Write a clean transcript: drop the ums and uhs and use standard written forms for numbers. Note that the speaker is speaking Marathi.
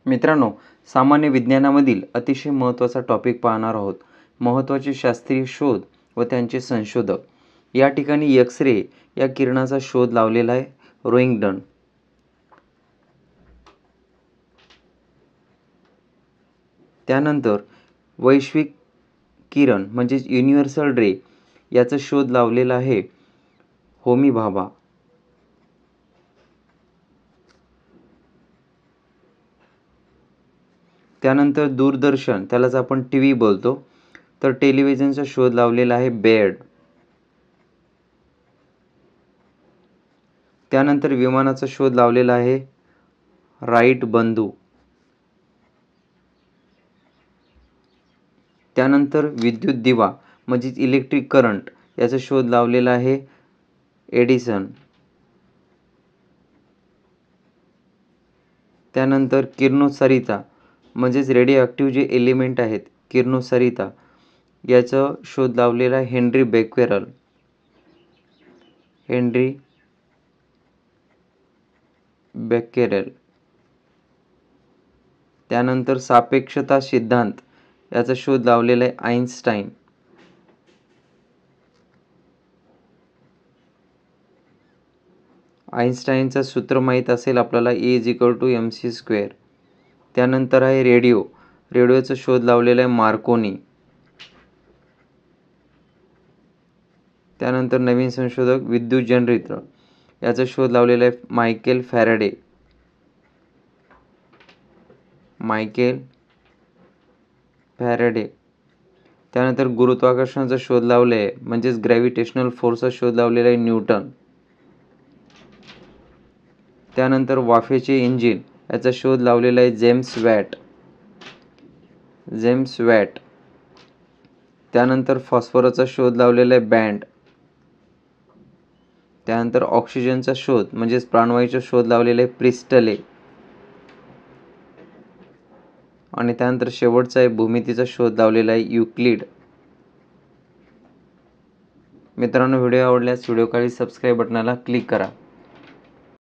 मित्रांनो, सामान्य विज्ञानामधील अतिशय महत्त्वाचा टॉपिक पाहणार आहोत. महत्त्वाचे शास्त्रीय शोध व त्यांचे संशोधक. या ठिकाणी एक्स-रे या किरणाचा शोध लावलेला आहे रोइंगटन. त्यानंतर वैश्विक किरण म्हणजेच युनिव्हर्सल रे याचा शोध लावलेला आहे होमी भाभा. त्यानंतर दूरदर्शन, त्यालाच आपण टीव्ही बोलतो, तर टेलिव्हिजनचा शोध लावलेला आहे बेअर्ड. त्यानंतर विमानाचा शोध लावलेला आहे राईट बंधू. त्यानंतर विद्युत दिवा म्हणजेच इलेक्ट्रिक करंट याचा शोध लावलेला आहे एडिसन. त्यानंतर किरणोत्सारिता म्हणजेच रेडिओ जे एलिमेंट आहेत किरणोत्सारिता याचा शोध लावलेला आहे हेनरी बेक्वेरेल. त्यानंतर सापेक्षता सिद्धांत याचा शोध लावलेला आहे आइन्स्टाईन. आइन्स्टाईनचं सूत्र माहीत असेल आपल्याला, E=mc². त्यानंतर आहे रेडिओचा शोध लावलेला आहे मार्कोनी. त्यानंतर नवीन संशोधक विद्युत जनरेटर याचा शोध लावलेला आहे मायकेल फॅरेडे. त्यानंतर गुरुत्वाकर्षणाचा शोध लावला आहे म्हणजेच ग्रॅव्हिटेशनल फोर्सचा शोध लावलेला आहे न्यूटन. त्यानंतर वाफेचे इंजिन याचा शोध लावलेला आहे जेम्स वॅट. त्यानंतर फॉस्फरसचा शोध लावलेला आहे बँड. त्यानंतर ऑक्सिजनचा शोध म्हणजेच प्राणवायूचा शोध लावलेला आहे प्रिस्टले. आणि त्यानंतर शेवटचा आहे भूमितीचा शोध लावलेला आहे युक्लिड. मित्रांनो, व्हिडिओ आवडल्यास व्हिडिओ खाली सबस्क्राईब बटनाला क्लिक करा.